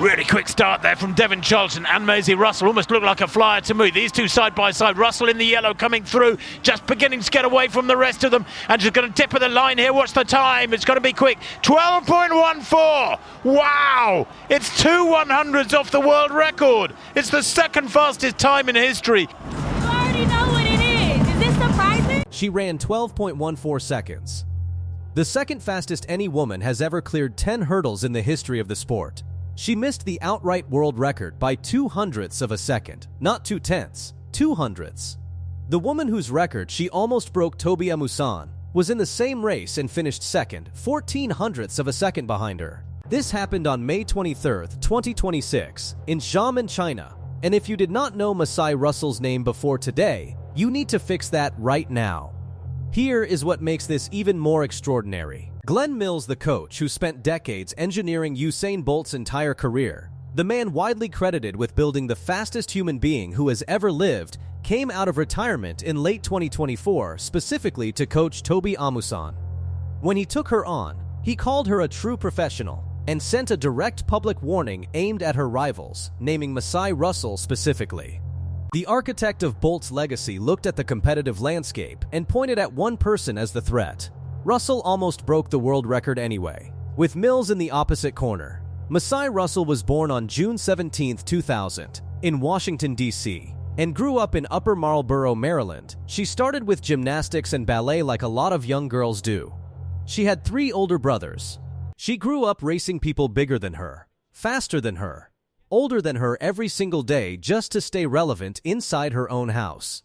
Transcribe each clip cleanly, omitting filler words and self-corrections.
Really quick start there from Devon Charlton and Masai Russell. Almost looked like a flyer to me. These two side by side. Russell in the yellow coming through, just beginning to get away from the rest of them. And she's going to tip of the line here. What's the time? It's going to be quick. 12.14. Wow! It's 2 100s off the world record. It's the second fastest time in history. You already know what it is. Is this surprising? She ran 12.14 seconds. The second fastest any woman has ever cleared 10 hurdles in the history of the sport. She missed the outright world record by 2/100ths of a second, not 2/10ths, 2/100ths. The woman whose record she almost broke, Tobi Amusan, was in the same race and finished second, 14/100ths of a second behind her. This happened on May 23, 2026, in Xiamen, China. And if you did not know Masai Russell's name before today, you need to fix that right now. Here is what makes this even more extraordinary. Glenn Mills, the coach who spent decades engineering Usain Bolt's entire career, the man widely credited with building the fastest human being who has ever lived, came out of retirement in late 2024 specifically to coach Tobi Amusan. When he took her on, he called her a true professional and sent a direct public warning aimed at her rivals, naming Masai Russell specifically. The architect of Bolt's legacy looked at the competitive landscape and pointed at one person as the threat. Russell almost broke the world record anyway. With Mills in the opposite corner, Masai Russell was born on June 17, 2000, in Washington, D.C., and grew up in Upper Marlboro, Maryland. She started with gymnastics and ballet like a lot of young girls do. She had 3 older brothers. She grew up racing people bigger than her, faster than her, older than her every single day just to stay relevant inside her own house.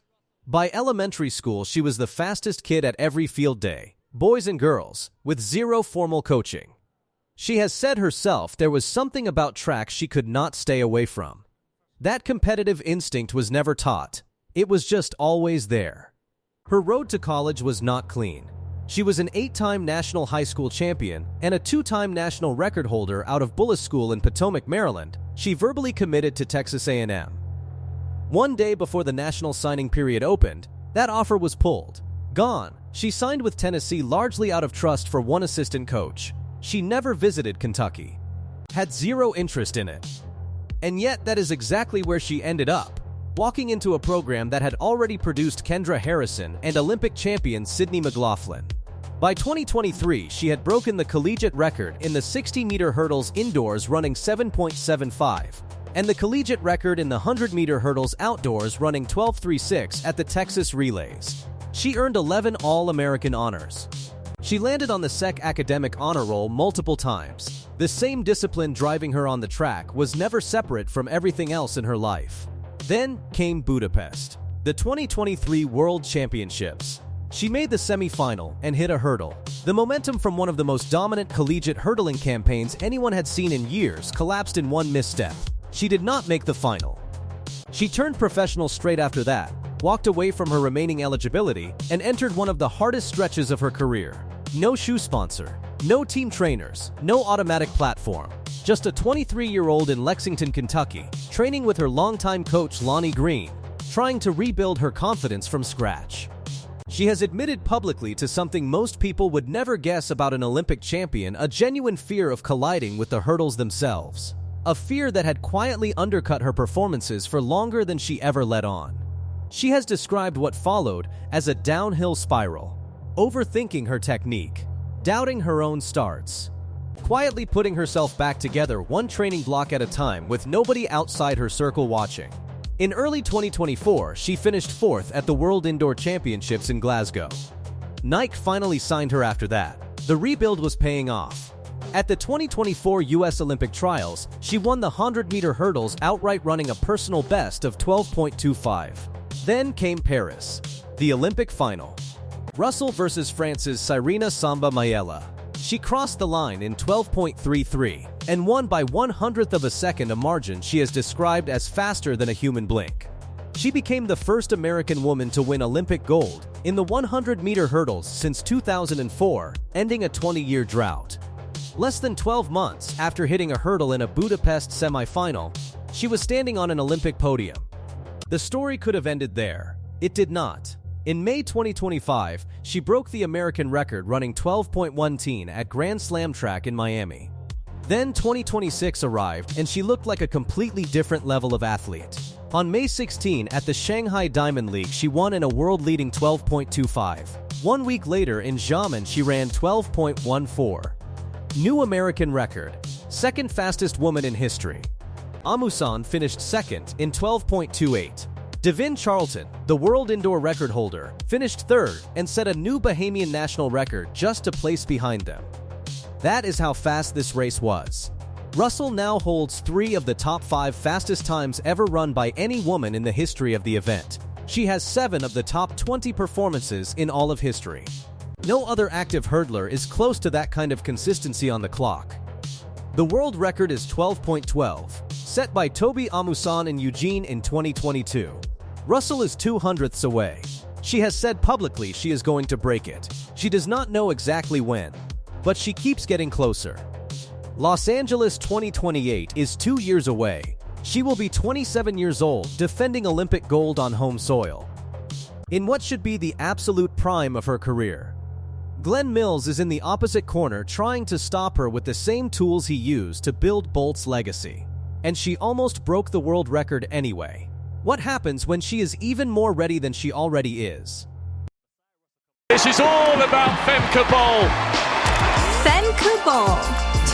By elementary school, she was the fastest kid at every field day, boys and girls, with 0 formal coaching. She has said herself there was something about track she could not stay away from. That competitive instinct was never taught. It was just always there. Her road to college was not clean. She was an 8-time national high school champion and a 2-time national record holder out of Bullis School in Potomac, Maryland. She verbally committed to Texas A&M. One day before the national signing period opened, that offer was pulled. Gone. She signed with Tennessee largely out of trust for one assistant coach. She never visited Kentucky. Had 0 interest in it. And yet that is exactly where she ended up, walking into a program that had already produced Kendra Harrison and Olympic champion Sydney McLaughlin. By 2023, she had broken the collegiate record in the 60-meter hurdles indoors running 7.75, and the collegiate record in the 100-meter hurdles outdoors running 12.36 at the Texas Relays. She earned 11 All-American honors. She landed on the SEC academic honor roll multiple times. The same discipline driving her on the track was never separate from everything else in her life. Then came Budapest, the 2023 World Championships. She made the semi-final and hit a hurdle. The momentum from one of the most dominant collegiate hurdling campaigns anyone had seen in years collapsed in one misstep. She did not make the final. She turned professional straight after that, walked away from her remaining eligibility, and entered one of the hardest stretches of her career. No shoe sponsor, no team trainers, no automatic platform. Just a 23-year-old in Lexington, Kentucky, training with her longtime coach Lonnie Green, trying to rebuild her confidence from scratch. She has admitted publicly to something most people would never guess about an Olympic champion: a genuine fear of colliding with the hurdles themselves. A fear that had quietly undercut her performances for longer than she ever let on. She has described what followed as a downhill spiral, overthinking her technique, doubting her own starts, quietly putting herself back together one training block at a time with nobody outside her circle watching. In early 2024, she finished 4th at the World Indoor Championships in Glasgow. Nike finally signed her after that. The rebuild was paying off. At the 2024 U.S. Olympic Trials, she won the 100-meter hurdles outright, running a personal best of 12.25. Then came Paris, the Olympic final. Russell versus France's Cyrena Samba Mayela. She crossed the line in 12.33 and won by 1/100th of a second, a margin she has described as faster than a human blink. She became the first American woman to win Olympic gold in the 100-meter hurdles since 2004, ending a 20-year drought. Less than 12 months after hitting a hurdle in a Budapest semi-final, she was standing on an Olympic podium. The story could have ended there. It did not. In May 2025, she broke the American record running 12.1 at Grand Slam track in Miami. Then 2026 arrived and she looked like a completely different level of athlete. On May 16 at the Shanghai Diamond League, she won in a world-leading 12.25. 1 week later in Xiamen, she ran 12.14. New American record. Second fastest woman in history. Amusan finished second in 12.28. Devin Charlton, the world indoor record holder, finished third and set a new Bahamian national record just a place behind them. That is how fast this race was. Russell now holds 3 of the top 5 fastest times ever run by any woman in the history of the event. She has 7 of the top 20 performances in all of history. No other active hurdler is close to that kind of consistency on the clock. The world record is 12.12, set by Tobi Amusan in Eugene in 2022. Russell is 2/100ths away. She has said publicly she is going to break it. She does not know exactly when, but she keeps getting closer. Los Angeles 2028 is 2 years away. She will be 27 years old, defending Olympic gold on home soil. In what should be the absolute prime of her career, Glenn Mills is in the opposite corner trying to stop her with the same tools he used to build Bolt's legacy. And she almost broke the world record anyway. What happens when she is even more ready than she already is? This is all about Femke Bol. Femke Bol,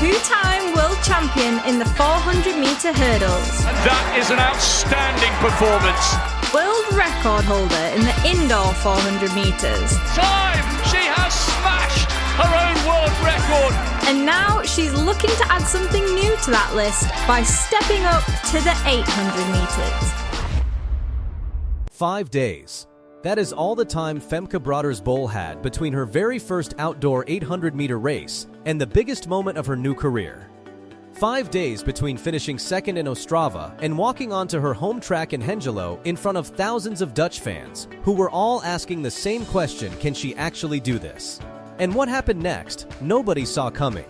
2-time world champion in the 400-meter hurdles. And that is an outstanding performance. World record holder in the indoor 400 meters. Time! She has smashed her own world record. And now she's looking to add something new to that list by stepping up to the 800 meters. 5 days. That is all the time Femke Bol had between her very first outdoor 800-meter race and the biggest moment of her new career. 5 days between finishing second in Ostrava and walking onto her home track in Hengelo in front of thousands of Dutch fans who were all asking the same question: can she actually do this? And what happened next, nobody saw coming.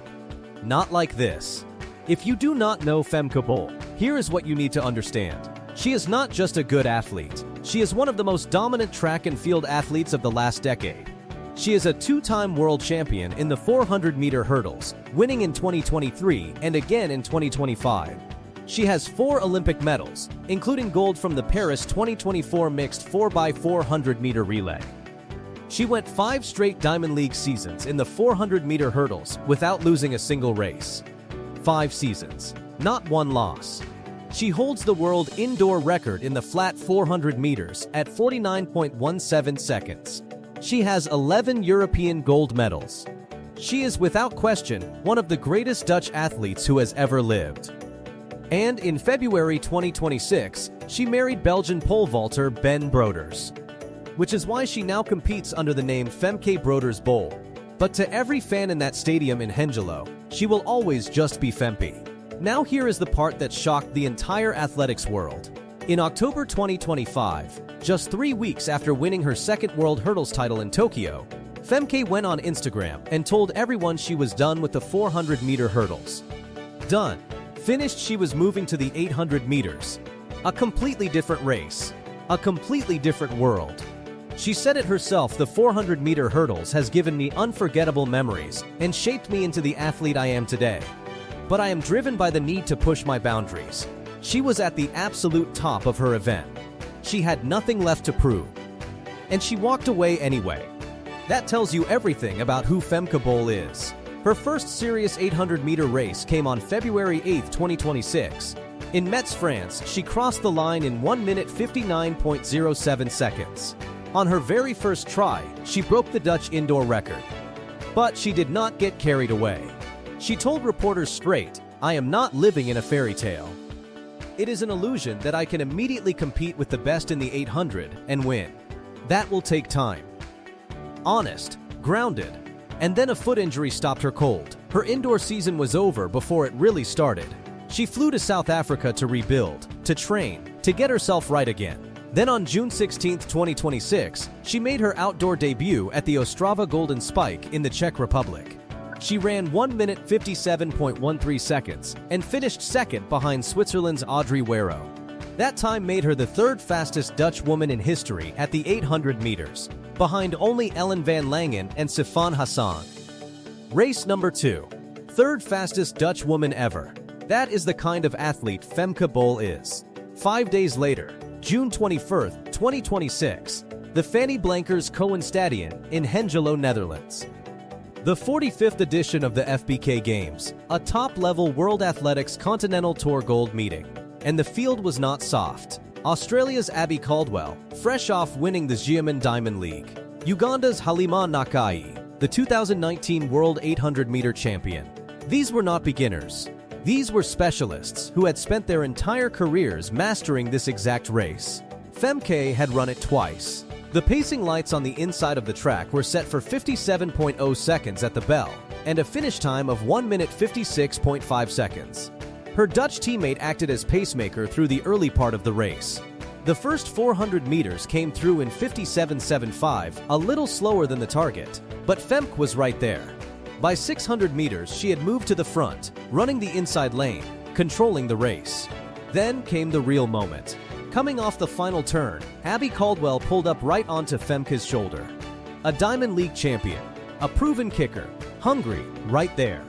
Not like this. If you do not know Femke Bol, here is what you need to understand. She is not just a good athlete. She is one of the most dominant track and field athletes of the last decade. She is a 2-time world champion in the 400-meter hurdles, winning in 2023 and again in 2025. She has 4 Olympic medals, including gold from the Paris 2024 mixed 4x400-meter relay. She went 5 straight Diamond League seasons in the 400-meter hurdles without losing a single race. 5 seasons, not 1 loss. She holds the world indoor record in the flat 400 meters at 49.17 seconds. She has 11 European gold medals. She is without question one of the greatest Dutch athletes who has ever lived. And in February 2026, she married Belgian pole vaulter Ben Broders, which is why she now competes under the name Femke Broders Bol. But to every fan in that stadium in Hengelo, she will always just be Femke. Now here is the part that shocked the entire athletics world. In October 2025, just 3 weeks after winning her second world hurdles title in Tokyo, Femke went on Instagram and told everyone she was done with the 400-meter hurdles. Done. Finished. She was moving to the 800 meters. A completely different race. A completely different world. She said it herself: the 400-meter hurdles has given me unforgettable memories and shaped me into the athlete I am today. But I am driven by the need to push my boundaries. She was at the absolute top of her event. She had nothing left to prove. And she walked away anyway. That tells you everything about who Femke Bol is. Her first serious 800-meter race came on February 8, 2026. In Metz, France, she crossed the line in 1 minute 59.07 seconds. On her very first try, she broke the Dutch indoor record. But she did not get carried away. She told reporters straight, "I am not living in a fairy tale. It is an illusion that I can immediately compete with the best in the 800 and win. That will take time." Honest, grounded, and then a foot injury stopped her cold. Her indoor season was over before it really started. She flew to South Africa to rebuild, to train, to get herself right again. Then on June 16, 2026, she made her outdoor debut at the Ostrava Golden Spike in the Czech Republic. She ran 1 minute 57.13 seconds and finished second behind Switzerland's Audrey Wero. That time made her the 3rd fastest Dutch woman in history at the 800 meters, behind only Ellen van Langen and Sifan Hassan. Race number 2. third fastest Dutch woman ever. That is the kind of athlete Femke Bol is. 5 days later, June 21st, 2026, the Fanny Blankers Stadion in Hengelo, Netherlands. The 45th edition of the FBK Games, a top-level World Athletics Continental Tour Gold meeting. And the field was not soft. Australia's Abby Caldwell, fresh off winning the Xiamen Diamond League. Uganda's Halima Nakai, the 2019 World 800-meter champion. These were not beginners. These were specialists who had spent their entire careers mastering this exact race. Femke had run it twice. The pacing lights on the inside of the track were set for 57.0 seconds at the bell and a finish time of 1 minute 56.5 seconds. Her Dutch teammate acted as pacemaker through the early part of the race. The first 400 meters came through in 57.75, a little slower than the target, but Femke was right there. By 600 meters, she had moved to the front, running the inside lane, controlling the race. Then came the real moment. Coming off the final turn, Abby Caldwell pulled up right onto Femke's shoulder. A Diamond League champion, a proven kicker, hungry right there.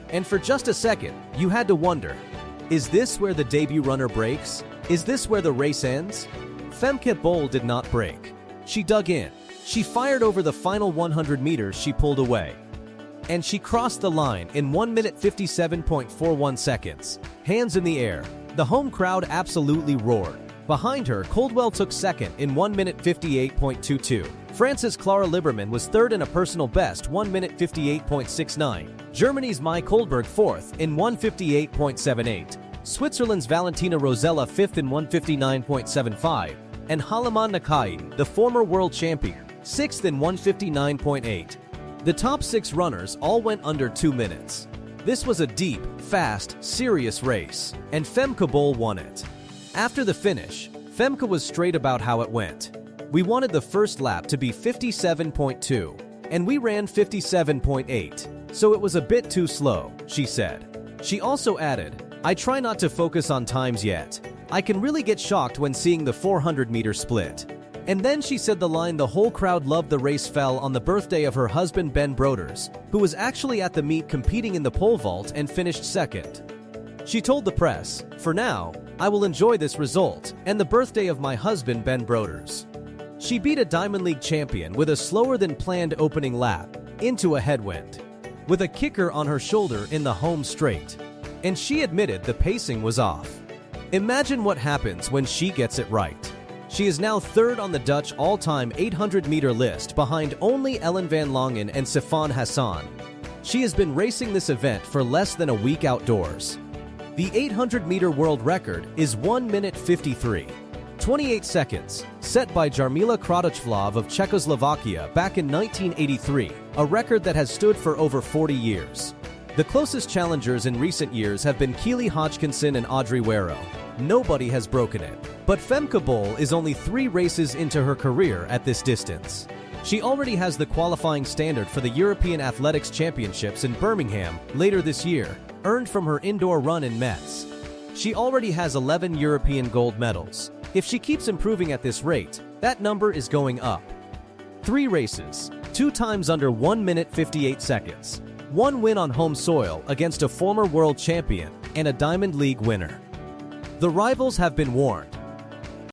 And for just a second, you had to wonder, is this where the debut runner breaks? Is this where the race ends? Femke Bol did not break. She dug in. She fired over the final 100 meters she pulled away. And she crossed the line in 1 minute 57.41 seconds. Hands in the air. The home crowd absolutely roared. Behind her, Caldwell took second in 1 minute 58.22. France's Clara Liberman was third in a personal best 1 minute 58.69. Germany's Mai Kohlberg fourth in 1:58.78. Switzerland's Valentina Rosella fifth in 1:59.75. And Halima Nakai, the former world champion, sixth in 1:59.8. The top 6 runners all went under 2 minutes. This was a deep, fast, serious race, and Femke Bol won it. After the finish, Femke was straight about how it went. We wanted the first lap to be 57.2, and we ran 57.8, so it was a bit too slow, she said. She also added, I try not to focus on times yet. I can really get shocked when seeing the 400-meter split. And then she said the line the whole crowd loved the race fell on the birthday of her husband Ben Broders, who was actually at the meet competing in the pole vault and finished second. She told the press, for now, I will enjoy this result and the birthday of my husband Ben Broders. She beat a Diamond League champion with a slower than planned opening lap into a headwind, with a kicker on her shoulder in the home straight. And she admitted the pacing was off. Imagine what happens when she gets it right. She is now third on the Dutch all-time 800-meter list behind only Ellen van Langen and Sifan Hassan. She has been racing this event for less than a week outdoors. The 800-meter world record is 1 minute 53.28 seconds, set by Jarmila Kratochvlov of Czechoslovakia back in 1983, a record that has stood for over 40 years. The closest challengers in recent years have been Keely Hodgkinson and Audrey Wero. Nobody has broken it. But Femke Bol is only 3 races into her career at this distance. She already has the qualifying standard for the European Athletics Championships in Birmingham later this year, earned from her indoor run in Metz. She already has 11 European gold medals. If she keeps improving at this rate, that number is going up. 3 races, 2 times under 1 minute 58 seconds. 1 win on home soil against a former world champion and a Diamond League winner. The rivals have been warned.